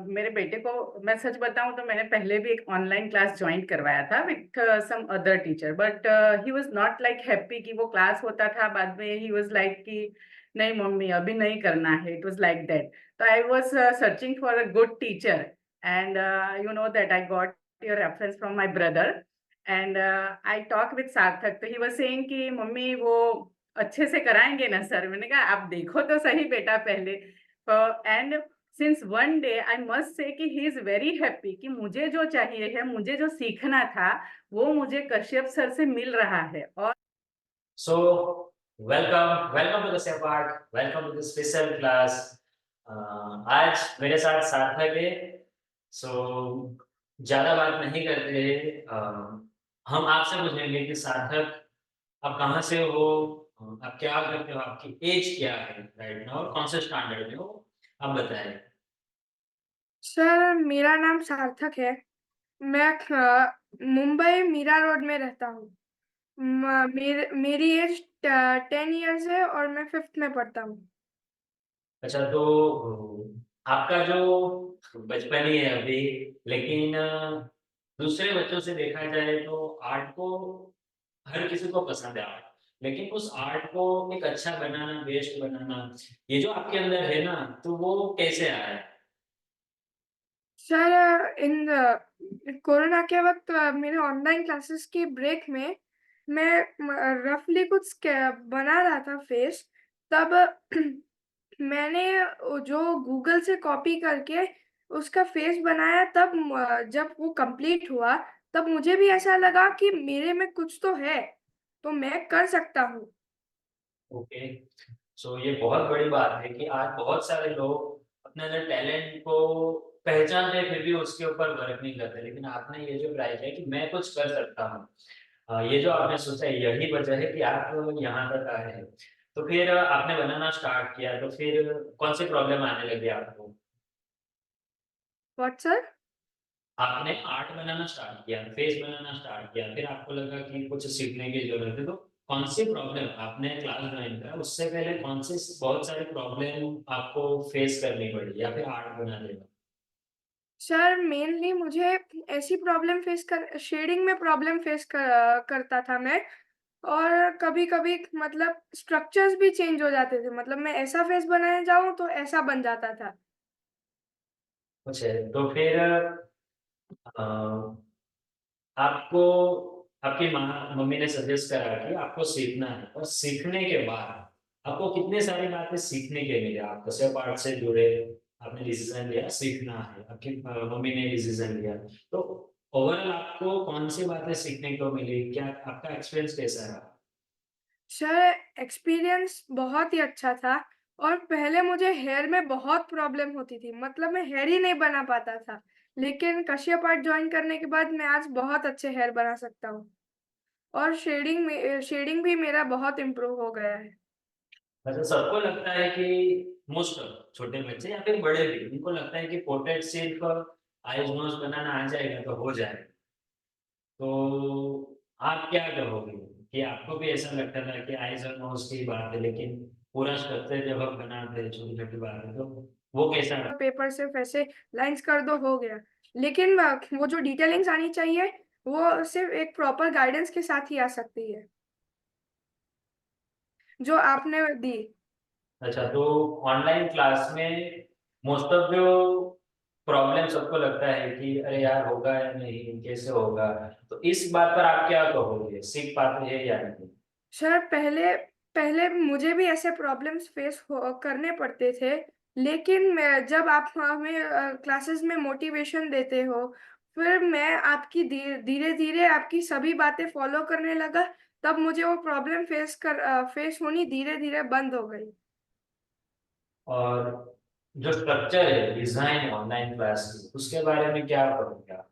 मेरे बेटे को मैं सच बताऊँ तो मैंने पहले भी एक ऑनलाइन क्लास जॉइन करवाया था with some other teacher but he was not like happy कि वो क्लास होता था, बाद में ही वाज़ लाइक कि नहीं मम्मी अभी नहीं करना है, इट वाज़ लाइक दैट। तो I was searching for a good teacher and you know that I got your reference from my brother and I talk with Sarthak, तो ही वाज़ सेइंग कि मम्मी वो अच्छे से कराएँगे ना सर? मैंने कहा आप देखो तो सही बेटा पहले। And since one day I must say कि ही इज़ वेरी हैप्पी कि मुझे जो चाहिए है, मुझे जो सीखना था, वो मुझे कश्यप सर से मिल रहा है। और So, welcome to the Separt, welcome to the special class. आज मेरे साथ सार्थक है। सो ज़्यादा बात नहीं करते हैं। हम आपसे पूछेंगे कि सार्थक आप कहाँ से हो? आप क्या करते हो? आपकी एज क्या है राइट नाउ? और कौन से स्टैंडर्ड में हो? आप बताएं। सर मेरा नाम सार्थक है। मैं मुंबई मीरा रोड में रहता हूँ। मेरी एज 10 इयर्स है और मैं फिफ्थ में पढ़ता हूँ। अच्छा तो आपका जो बचपन ही है अभी, लेकिन दूसरे बच्चों से देखा जाए तो आर्ट को हर किसी को पसंद है आर्ट, लेकिन उस आर्ट को एक अच्छा बनाना, बेस्ट बनाना, ये जो आपके अंदर है ना, तो वो कैसे आया है? सर इन कोरोना के वक्त मेरे ऑनलाइन क्लासेस की ब्रेक में मैं रफली कुछ बना रहा था फेस। तब मैंने जो गूगल से कॉपी करके उसका फेस बनाया। तब जब वो कंप्लीट हुआ तब मुझे भी ऐसा लगा कि मेरे में कुछ तो है, तो मैं कर सकता हूँ। ओके, सो ये बहुत बड़ी बात है कि आज बहुत सारे लोग अपने अंदर टैलेंट को पहचानते हैं, फिर भी उसके ऊपर वर्क नहीं करते। लेकिन आपने ये जो ट्राई किया कि मैं कुछ कर सकता हूँ, ये जो आपने सोचा है, यही वजह है कि आप यहाँ तक आए हैं। तो फिर आपने बनाना स्टार्ट किया, तो फिर कौन सी प्रॉब्लम आने लगी आपको? What sir? आपने आर्ट बनाना स्टार्ट किया, फेस बनाना स्टार्ट किया, फिर आपको लगा कि कुछ सीखने की ज़रूरत है, तो कौन सी प्रॉब्लम आपने क्लास जॉइन करा, उससे पहले कौन सी बहुत सारी प्रॉब्लम आपको फेस करनी पड़ी या फिर आर्ट बनाने में? सर मेनली मुझे ऐसी प्रॉब्लम फेस कर शेडिंग में प्रॉब्लम फेस करता था मैं। और कभी-कभी मतलब स्ट्रक्चर्स भी चेंज हो जाते थे, मतलब मैं ऐसा फेस बनाने जाऊँ तो ऐसा बन जाता था। अच्छा, तो फिर अ, आपको आपकी माँ मम्मी ने सजेस्ट करा कि आपको सीखना है, और सीखने के बाद आपको कितनी सारी बातें सीखने के मिले। आप कसरत पार्ट से जुड़े, आपने डिसीजन लिया सीखना है, आपकी मम्मी ने डिसीजन लिया, तो ओवरऑल आपको कौन सी बातें सीखने को मिली? क्या आपका एक्सपीरियंस कैसा रहा? सर एक्सपीरियंस बहुत ही अच्छा था। और पहले मुझे हेयर में बहुत प्रॉब्लम होती थी, मतलब मैं हेयर ही नहीं बना पाता था। लेकिन कश्यप आर्ट जॉइन करने के बाद मैं आज बहुत अच्छे हेयर बना सकता हूँ। और शेडिंग भी मेरा बहुत इम्प्रूव हो गया है। अच्छा, सबको लगता है कि मोस्ट छोटे बच्चे या फिर बड़े भी, उनको लगता है कि पोर्ट्रेट सिर्फ आईज नोज बनाना आ जाएगा तो हो जाएगा। तो आप क्या कहोगे कि आपको भी ऐसा लगता था कि आइज़ और नोज़ की बात है, लेकिन पूरा स्ट्रक्चर जब हम बनाते हैं छोटी-छोटी बातें, तो वो कैसा रहा? पेपर सिर्फ ऐसे लाइंस कर दो हो गया। लेकिन वो जो डिटेलिंग्स आनी चाहिए वो सिर्फ एक प्रॉपर गाइडेंस के साथ ही आ सकती है, जो आपने दी। अच्छा, तो ऑनलाइन क्लास में मोस्ट ऑफ जो प्रॉब्लम सबको लगता है कि अरे यार होगा या नहीं, कैसे होगा? तो इस बात पर आप क्या कहोगे? सीख पाते हैं या नहीं? सर पहले पहले मुझे भी ऐसे प्रॉब्लम्स फेस करने पड़ते थे। लेकिन जब आप हमें क्लासेस में मोटिवेशन देते हो, फिर मैं आपकी धीरे धीरे आपकी सभी बातें फॉलो करने लगा। तब मुझे वो प्रॉब्लम फेस होनी धीरे धीरे बंद हो गई। और जो स्ट्रक्चर है, डिज़ाइन है ऑनलाइन क्लास की, उसके बारे में क्या कहोगे आप?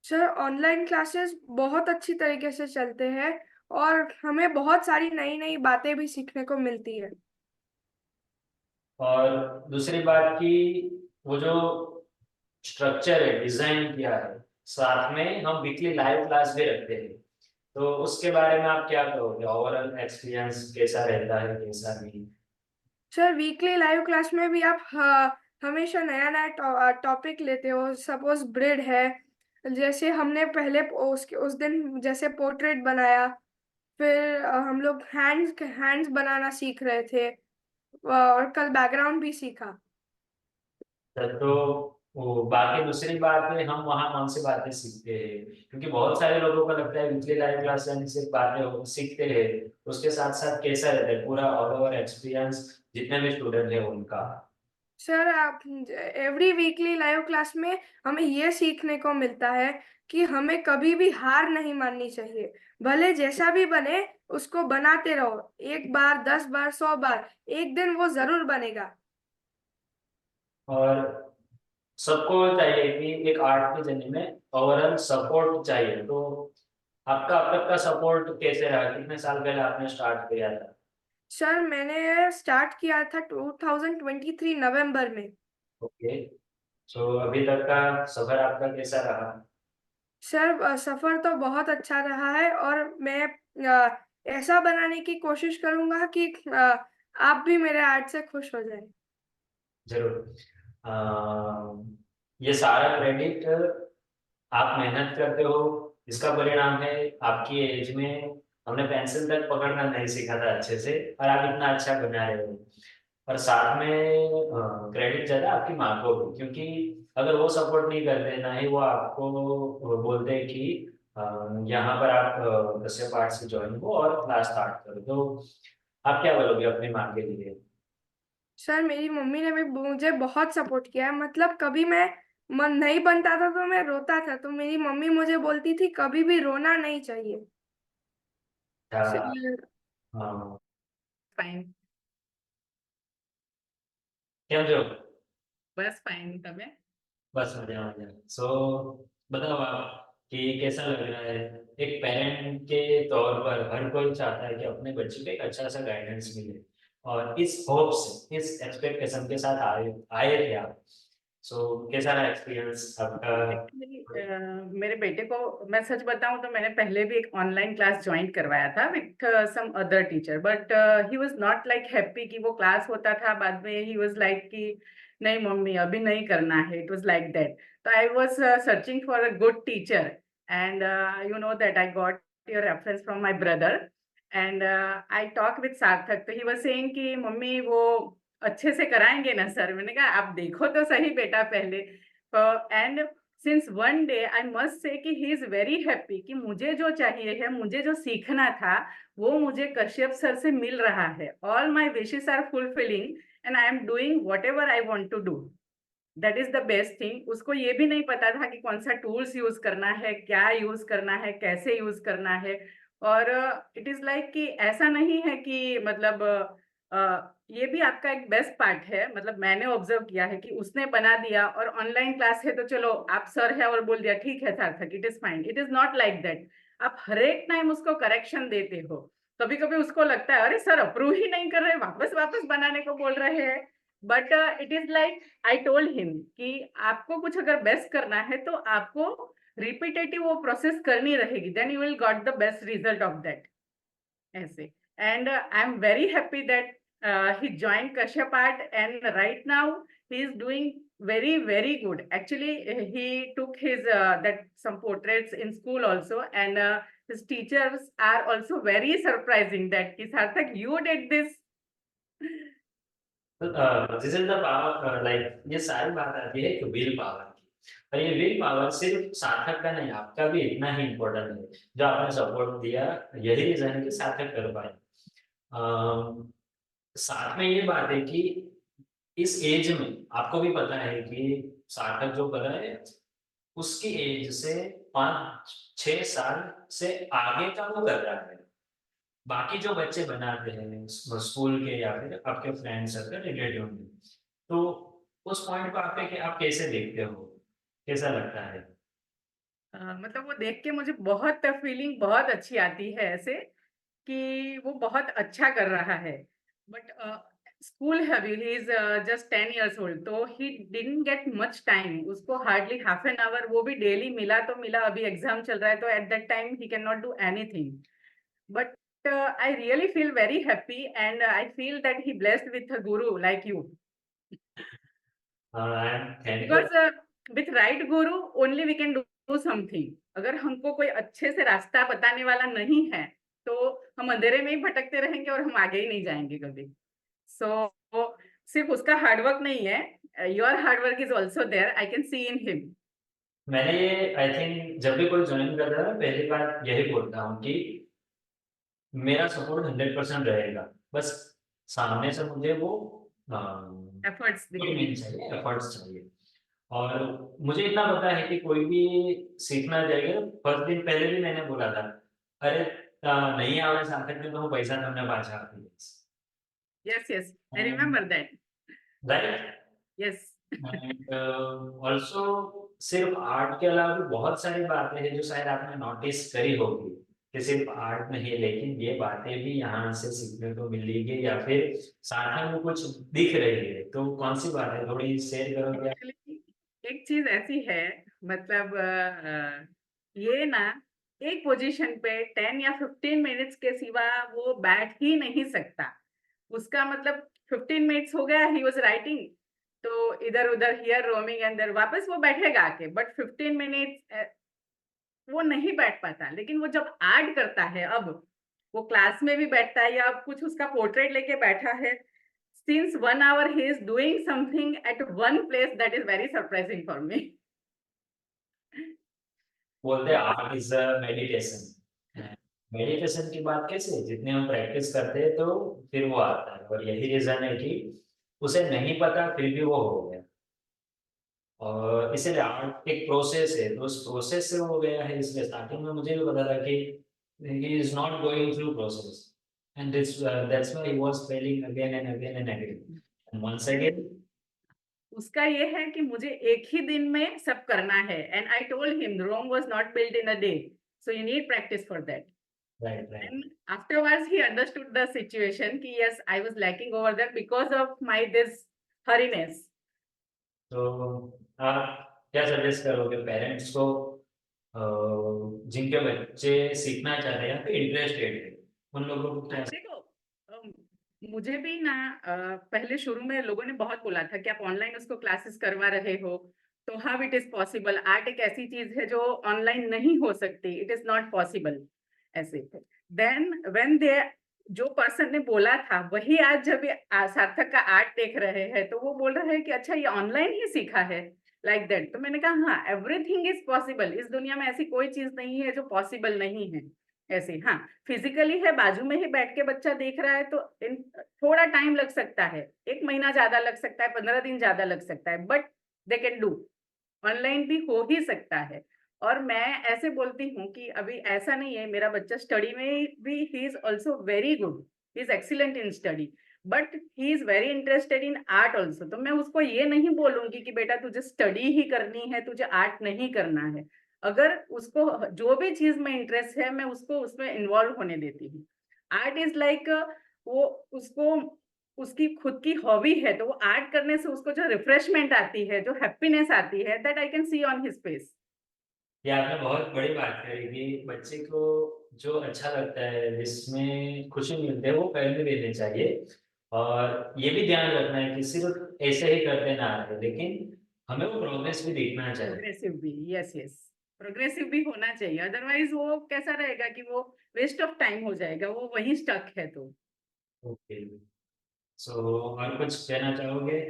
सर ऑनलाइन क्लासेस बहुत अच्छी तरीके से चलते हैं और हमें बहुत सारी नई नई बातें भी सीखने को मिलती है। और दूसरी बात कि वो जो स्ट्रक्चर है, डिज़ाइन किया है, साथ में हम वीकली लाइव क्लास भी रखते हैं। तो उसके बारे में आप क्या कहोगे? ओवरऑल एक्सपीरियंस कैसा रहता है, कैसा नहीं? सर वीकली लाइव क्लास में भी आप हमेशा नया नया टॉपिक लेते हो। सपोज ब्रेड है, जैसे हमने पहले उसके उस दिन जैसे पोर्ट्रेट बनाया। फिर हम लोग हैंड्स हैंड्स बनाना सीख रहे थे, और कल बैकग्राउंड भी सीखा। तो वो बाकी दूसरी बात है, हम वहाँ कौन सी बातें सीखते हैं? क्योंकि बहुत सारे लोगों को लगता है वीकली लाइव क्लास यानी सिर्फ बातें सीखते हैं, उसके साथ साथ कैसा रहता है पूरा ऑल ओवर एक्सपीरियंस जितने भी स्टूडेंट है उनका। सर, आप एवरी वीकली लाइव क्लास में हमें ये सीखने को मिलता है कि हमें कभी भी हार नहीं माननी चाहिए। भले जैसा भी बने, उसको बनाते रहो। एक बार, 10 बार, 100 बार, एक दिन वो जरूर बनेगा। और सबको चाहिए कि एक आर्ट की जर्नी में ओवरऑल सपोर्ट चाहिए। तो आपका अब तक का सपोर्ट कैसे रहा? कितने साल पहले आपने स्टार्ट किया था? सर, मैंने स्टार्ट किया था 2023 नवंबर में। ओके। तो अभी तक का सफर आपका कैसा रहा? सर, सफर तो बहुत अच्छा रहा है, और मैं ऐसा बनाने की कोशिश करूंगा कि आप भी मेरे आर्ट से खुश हो जाए। जरूर। ये सारा क्रेडिट आप मेहनत करते हो, इसका परिणाम है। आपकी एज में हमने पेंसिल तक पकड़ना नहीं सीखा था अच्छे से, और आप इतना अच्छा बना रहे हो। और साथ में क्रेडिट ज्यादा आपकी माँ को भी, क्योंकि अगर वो सपोर्ट नहीं करते, ना ही वो आपको बोलते कि अ, यहाँ पर आप कश्यप आर्ट से ज्वाइन हो और क्लास स्टार्ट करो, तो आप क्या बोलोगे अपनी माँ के लिए? सर, मेरी मम्मी ने भी मुझे बहुत सपोर्ट किया है। मतलब कभी मैं मन नहीं बनता था तो मैं रोता था, तो मेरी मम्मी मुझे बोलती थी कभी भी रोना नहीं चाहिए। क्या? Sir, fine. કેમ છો? बस फाइन तबे। बस मजा मजा। सो बताओ आप कि कैसा लग रहा है? एक पेरेंट के तौर पर हर कोई चाहता है कि अपने बच्चे को एक अच्छा सा गाइडेंस मिले, और इस होप से, इस एक्सपेक्टेशन के साथ आए आए थे आप। सो कैसा रहा एक्सपीरियंस आपका? एक्चुअली मेरे बेटे को मैं सच बताऊं तो मैंने पहले भी एक ऑनलाइन क्लास ज्वाइन करवाया था with some other teacher, but he was not like happy कि वो क्लास होता था, बाद में ही वाज लाइक कि नहीं मम्मी अभी नहीं करना है, इट वाज लाइक दैट। तो I was searching for a good teacher, and you know that I got your reference from my brother, and I talk with Sarthak. तो ही वाज सेइंग कि मम्मी वो अच्छे से कराएंगे ना सर? मैंने कहा आप देखो तो सही बेटा पहले। And since one day I must say कि ही इज वेरी हैप्पी कि मुझे जो चाहिए है, मुझे जो सीखना था, वो मुझे कश्यप सर से मिल रहा है। All my wishes are fulfilling and I am doing whatever I want to do. That is the best thing. उसको ये भी नहीं पता था कि कौन सा टूल्स यूज करना है, क्या यूज करना है, कैसे यूज करना है। और इट इज लाइक कि ऐसा नहीं है कि मतलब ये भी आपका एक बेस्ट पार्ट है। मतलब मैंने ऑब्जर्व किया है कि उसने बना दिया, और ऑनलाइन क्लास है तो चलो आप सर है और बोल दिया ठीक है सार्थक, it is fine. It is not like that. आप हर एक टाइम उसको करेक्शन देते हो। कभी कभी उसको लगता है अरे सर अप्रूव ही नहीं कर रहे, वापस वापस बनाने को बोल रहे हैं। But it is like I told him कि आपको कुछ अगर बेस्ट करना है तो आपको रिपीटेटिव वो प्रोसेस करनी रहेगी, then you will got the best result of that. ऐसे। And I am very happy that he joined Kashyap Art, and right now he is doing very very good. Actually he took his that some portraits in school also, and his teachers are also very surprising that ki Sarthak you did this. This is the power, like ये सारी बात आती है कि will power की। और ये will power सिर्फ सार्थक का नहीं, आपका भी इतना ही इम्पोर्टेंट है। जो आपने सपोर्ट दिया, यही रीजन है कि सार्थक कर पाए। अम, साथ में ये बात है कि इस एज में आपको भी पता है कि सार्थक जो कर रहा है, उसकी एज से 5-6 साल से आगे का वो कर रहा है। बाकी जो बच्चे बनाते हैं स्कूल के या फिर आपके फ्रेंड सर्कल रिलेटिव में, तो उस पॉइंट को आप कैसे देखते हो? कैसा लगता है? मतलब वो देख के मुझे बहुत फीलिंग बहुत अच्छी आती है ऐसे कि वो बहुत अच्छा कर रहा है। बट स्कूल है अभी, he is just 10 years old, तो he didn't get much time. उसको हार्डली हाफ एन आवर, वो भी डेली मिला तो मिला। अभी एग्जाम चल रहा है तो at that time he can not do anything. But I really feel very happy, and I feel that he blessed with a guru like you. I am thankful. Because with right guru only we can do something. अगर हमको कोई अच्छे से रास्ता बताने वाला नहीं है तो हम अंधेरे में ही भटकते रहेंगे और हम आगे ही नहीं जाएंगे कभी। सो सिर्फ उसका हार्डवर्क नहीं है, your hard work is also there, I can see in him. मैंने ये आई थिंक जब भी कोई ज्वाइन करता है पहली बार यही बोलता हूँ कि मेरा सपोर्ट 100% रहेगा, बस सामने से मुझे वो एफर्ट्स commitment चाहिए, एफर्ट्स चाहिए। और मुझे इतना पता है कि कोई भी सीखना जाएगा, फर्स्ट दिन पहले भी मैंने बोला था, अरे नहीं आवड़े सार्थक ने तो હું પૈસા તમને પાછા આપી દઈશ, yes yes I remember that. Right. Yes and also सिर्फ आर्ट के अलावा भी बहुत सारी बातें हैं जो शायद आपने नोटिस करी होगी कि सिर्फ आर्ट नहीं है, लेकिन ये बातें भी यहाँ से सीखने को मिलेगी या फिर साथ में कुछ दिख रही है, तो कौन सी बात है थोड़ी शेयर करोगे आप? एक्चुअली एक चीज ऐसी है, मतलब ये ना एक पोजीशन पे 10 या 15 मिनट्स के सिवा वो बैठ ही नहीं सकता। उसका मतलब 15 मिनट्स हो गया, ही वाज राइटिंग, तो इधर उधर हियर रोमिंग एंड देयर वापस वो बैठेगा आके, बट 15 मिनट्स वो नहीं बैठ पाता। लेकिन वो जब आर्ट करता है, अब वो क्लास में भी बैठता है या अब कुछ उसका पोर्ट्रेट लेके बैठा है, since 1 hour he is doing something at one place, that is very surprising for me. बोलते हैं art is a meditation. Meditation की बात कैसे, जितने हम प्रैक्टिस करते हैं तो फिर वो आता है, और यही रीजन है कि उसे नहीं पता फिर भी वो हो गया। और इसीलिए आर्ट एक प्रोसेस है, तो उस प्रोसेस से हो गया है। इसलिए स्टार्टिंग में मुझे भी पता था कि he is not going through process, and this that's why he was failing again and again and again and once again. उसका ये है कि मुझे एक ही दिन में सब करना है, and I told him Rome was not built in a day, so you need practice for that. Right right. And afterwards he understood the situation कि yes, I was lacking over there because of my this hurriness. तो आप क्या suggest करोगे parents को जिनके बच्चे सीखना चाह रहे हैं या फिर इंटरेस्टेड है, उन लोगों को क्या? देखो, मुझे भी ना पहले शुरू में लोगों ने बहुत बोला था कि आप ऑनलाइन उसको क्लासेस करवा रहे हो, तो how it is possible, art एक ऐसी चीज है जो ऑनलाइन नहीं हो सकती, इट इज नॉट पॉसिबल ऐसे। देन व्हेन दे जो पर्सन ने बोला था वही आज जब ये सार्थक का आर्ट देख रहे हैं तो वो बोल रहे हैं कि अच्छा ये ऑनलाइन ही सीखा है, लाइक दैट। तो मैंने कहा हाँ, एवरीथिंग इज पॉसिबल, इस दुनिया में ऐसी कोई चीज नहीं है जो पॉसिबल नहीं है। ऐसे हाँ, फिजिकली है, बाजू में ही बैठ के बच्चा देख रहा है तो थोड़ा टाइम लग सकता है, 1 महीना ज्यादा लग सकता है, 15 दिन ज्यादा लग सकता है, but they can do. Online भी हो ही सकता है। और मैं ऐसे बोलती हूँ कि अभी ऐसा नहीं है, मेरा बच्चा स्टडी में भी he is also very good, he is excellent in study, but he is very interested in art also. तो मैं उसको ये नहीं बोलूंगी कि बेटा तुझे स्टडी ही करनी है, तुझे आर्ट नहीं करना है। अगर उसको जो भी चीज में इंटरेस्ट है मैं उसको उसमें इन्वॉल्व होने देती हूँ। आर्ट इज लाइक वो उसको उसकी खुद की हॉबी है, तो वो आर्ट करने से उसको जो रिफ्रेशमेंट आती है, जो हैप्पीनेस आती है, that I can C on his face. ये आपने बहुत बड़ी बात करी कि बच्चे को जो अच्छा लगता है, जिसमें खुशी मिलती है, वो करने देने चाहिए। और ये भी ध्यान रखना है कि सिर्फ ऐसे ही करते ना रहे, लेकिन हमें वो प्रोग्रेस भी देखना चाहिए। प्रोग्रेसिव भी, यस यस, प्रोग्रेसिव भी होना चाहिए, अदरवाइज वो कैसा रहेगा कि वो वेस्ट ऑफ टाइम हो जाएगा, वो वहीं स्टक है। तो ओके, सो और कुछ कहना चाहोगे?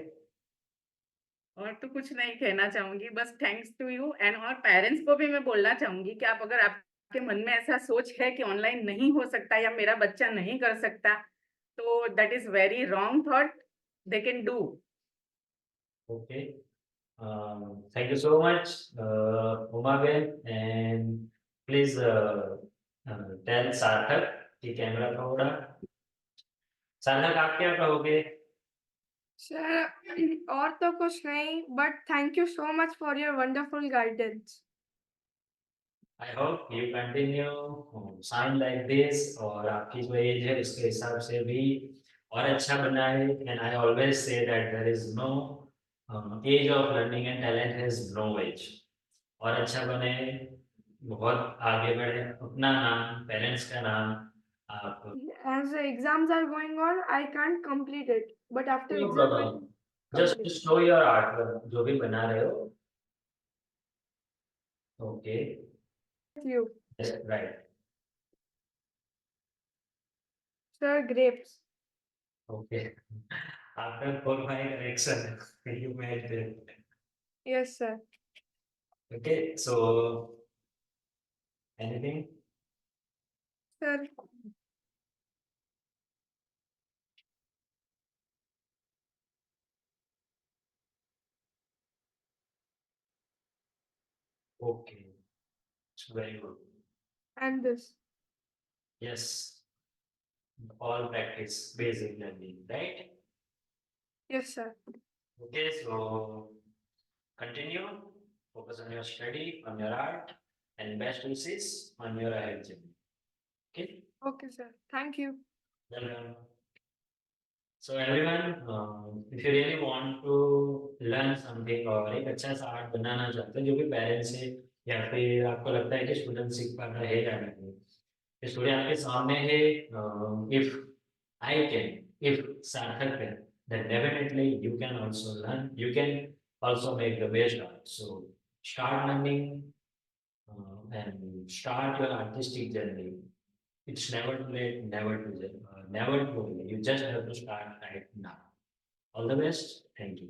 और तो कुछ नहीं कहना चाहूंगी, बस थैंक्स टू यू। एंड और पेरेंट्स को भी मैं बोलना चाहूंगी कि आप अगर आपके मन में ऐसा सोच है कि ऑनलाइन नहीं हो सकता या मेरा बच्चा नहीं कर सकता, तो that is very wrong thought, they can do. Okay, thank you so much Uma ben, and please tell Sarthak कि कैमरा थोड़ा, सार्थक आप क्या कहोगे? सर और तो कुछ नहीं, but thank you so much for your wonderful guidance. I hope you continue shine like this, और आपकी जो एज है उसके हिसाब से भी और अच्छा बनाए। And I always say that there is no age of learning and talent has no age. और अच्छा बने, बहुत आगे बढ़े, अपना नाम, पेरेंट्स का नाम आप। As the exams are going on, I can't complete it, but after no exam, problem, just complete. Show your art जो भी बना रहे हो. Okay. You, right. sir, grapes. Okay. After 4-5 correction you made it. Yes, sir. Okay, so anything? Sir, Okay, it's very good. and this. Yes, all practice, basic learning, right? Yes, sir. Okay, so continue, focus on your study, on your art, and best wishes on your ahead journey. Okay, Okay, sir. Thank you. welcome. So everyone, if you really want to learn something or एक अच्छा सा art बनाना चाहते हो, जो भी parents है या फिर आपको लगता है कि स्टूडेंट सीख पाता है या नहीं, स्टूडेंट आपके सामने है. इफ आई कैन, इफ सार्थक है, then definitely you can also learn. You can also make the best art. So start learning and start your artistic journey. It's never too late, never too late. You just have to start right now. All the best. Thank you.